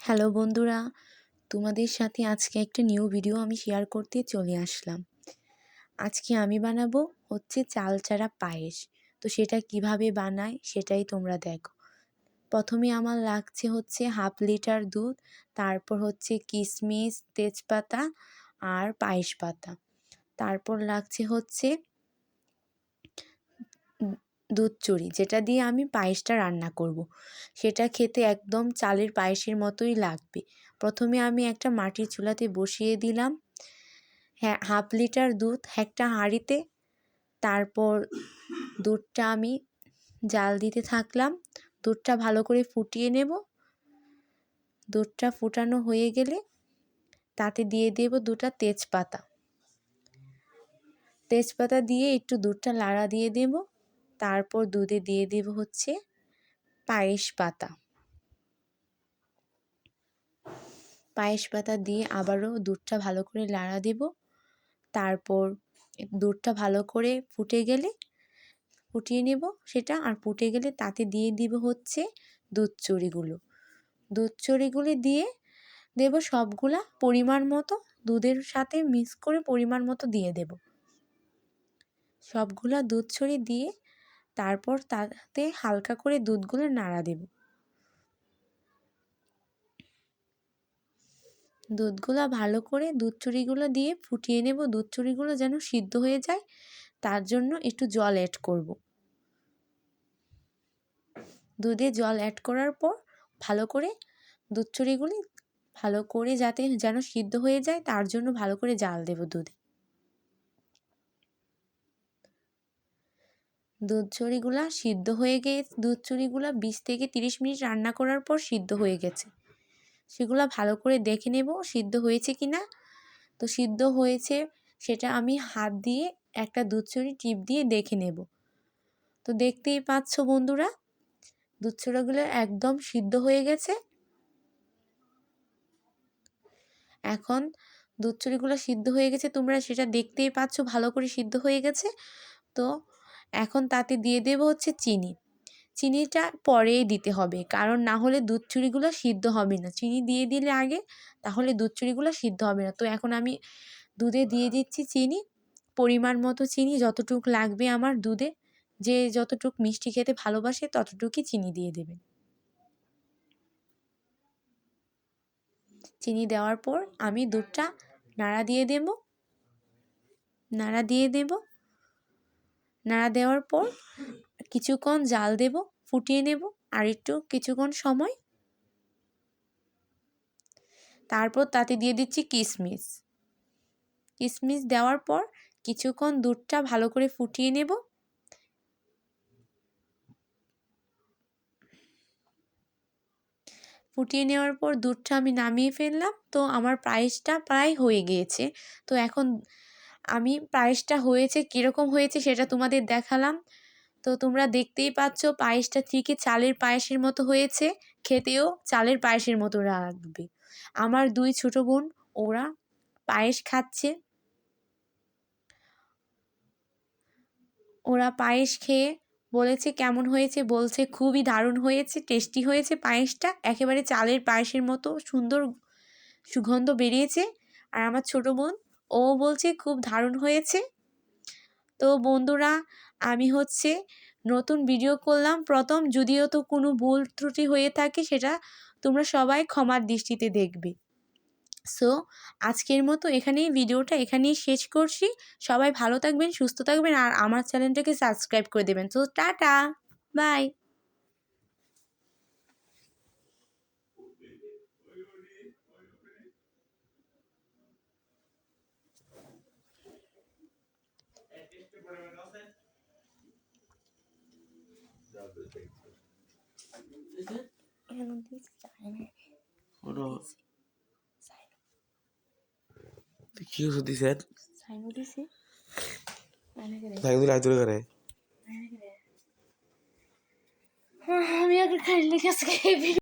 Hello বন্ধুরা, তোমাদের সাথে আজকে একটা নিউ ভিডিও আমি শেয়ার করতে চলে আসলাম। আজকে আমি বানাবো হচ্ছে চাল চারা পায়েস। তো সেটা কিভাবে বানায় সেটাই তোমরা দেখো। প্রথমে আমার লাগছে হচ্ছে 1/2 লিটার দুধ, তারপর হচ্ছে কিশমিশ, তেজপাতা আর পায়েস পাতা। তারপর লাগছে হচ্ছে দুধ চুড়ি, যেটা দিয়ে আমি পায়েসটা রান্না করব। সেটা খেতে একদম চালের পায়েসের মতোই লাগবে। প্রথমে আমি একটা মাটির চুলাতে বসিয়ে দিলাম 1/2 লিটার দুধ একটা হাঁড়িতে। তারপর দুধটা আমি জাল দিতে থাকলাম। দুধটা ভালো করে ফুটিয়ে নেব। দুধটা ফুটানো হয়ে গেলে তাতে দিয়ে দেব 2টা তেজপাতা। তেজপাতা দিয়ে একটু দুধটা লাড়া দিয়ে দেব। তারপর দুধে দিয়ে দেব হচ্ছে পায়েস পাতা। পায়েস পাতা দিয়ে আবারও দুধটা ভালো করে লাড়া দেব। তারপর দুধটা ভালো করে ফুটিয়ে নেব সেটা। আর ফুটে গেলে তাতে দিয়ে দিব হচ্ছে দুধ চড়িগুলো দিয়ে দেব সবগুলা পরিমাণ মতো, দুধের সাথে মিক্স করে পরিমাণ মতো দিয়ে দেব সবগুলা দুধ চড়ি দিয়ে। তারপর তাতে হালকা করে দুধগুলো নাড়া দেব। দুধগুলো ভালো করে দুধ চুড়িগুলো দিয়ে ফুটিয়ে নেব। দুধ চুড়িগুলো যেন সিদ্ধ হয়ে যায় তার জন্য একটু জল অ্যাড করব। দুধে জল অ্যাড করার পর ভালো করে দুধ চুড়িগুলি ভালো করে যেন সিদ্ধ হয়ে যায় তার জন্য ভালো করে জাল দেব দুধে। দুধ চুড়িগুলা সিদ্ধ হয়ে গিয়ে দুধ চুড়িগুলা 20 থেকে 30 মিনিট রান্না করার পর সিদ্ধ হয়ে গেছে। সেগুলো ভালো করে দেখে নেব সিদ্ধ হয়েছে কিনা। তো সিদ্ধ হয়েছে সেটা আমি হাত দিয়ে একটা দুধ চুড়ি টিপ দিয়ে দেখে নেব। তো দেখতেই পাচ্ছ বন্ধুরা, দুধ চুড়িগুলো একদম সিদ্ধ হয়ে গেছে। এখন দুধ চুড়িগুলো সিদ্ধ হয়ে গেছে, তোমরা সেটা দেখতেই পাচ্ছ ভালো করে সিদ্ধ হয়ে গেছে। তো এখন তাতে দিয়ে দেব হচ্ছে চিনিটা পরেই দিতে হবে, কারণ না হলে দুধ চুড়িগুলো সিদ্ধ হবে না। চিনি দিয়ে দিলে আগে, তাহলে দুধ চুড়িগুলো সিদ্ধ হবে না। তো এখন আমি দুধে দিয়ে দিচ্ছি চিনি, পরিমাণ মতো চিনি, যতটুক লাগবে আমার দুধে। যে যতটুক মিষ্টি খেতে ভালোবাসে ততটুকুই চিনি দিয়ে দেবেন। চিনি দেওয়ার পর আমি দুধটা নাড়া দেওয়ার পর কিছুক্ষণ জাল দেব, ফুটিয়ে নেব আর কিছুক্ষণ সময়। তারপর তাতে দিয়ে দিচ্ছি কিশমিশ দেওয়ার পর কিছুক্ষণ দুধটা ভালো করে ফুটিয়ে নেব। ফুটিয়ে নেওয়ার পর দুধটা আমি নামিয়ে ফেললাম। তো আমার পায়েসটা প্রায় হয়ে গিয়েছে। তো এখন আমি পায়েসটা হয়েছে কীরকম হয়েছে সেটা তোমাদের দেখালাম। তো তোমরা দেখতেই পাচ্ছ পায়েসটা ঠিকই চালের পায়েসের মতো হয়েছে, খেতেও চালের পায়েসের মতো লাগবে। আমার 2 ছোট বোন ওরা পায়েস খাচ্ছে। ওরা পায়েস খেয়ে বলেছে কেমন হয়েছে, বলছে খুবই দারুণ হয়েছে, টেস্টি হয়েছে পায়েসটা, একেবারে চালের পায়েসের মতো সুন্দর সুগন্ধ বেরিয়েছে। আর আমার ছোট বোন ও বলছে খুব দারুণ হয়েছে। তো বন্ধুরা, আমি হচ্ছে নতুন ভিডিও করলাম প্রথম, যদিও তো কোনো ভুল ত্রুটি হয়ে থাকে সেটা তোমরা সবাই ক্ষমার দৃষ্টিতে দেখবে। সো আজকের মতো ভিডিওটা এখানেই শেষ করছি। সবাই ভালো থাকবেন, সুস্থ থাকবেন আর আমার চ্যানেলটাকে সাবস্ক্রাইব করে দেবেন। So tata, bye. কি ওষুধ দিছেন? আমি আগে খাইলে গেছে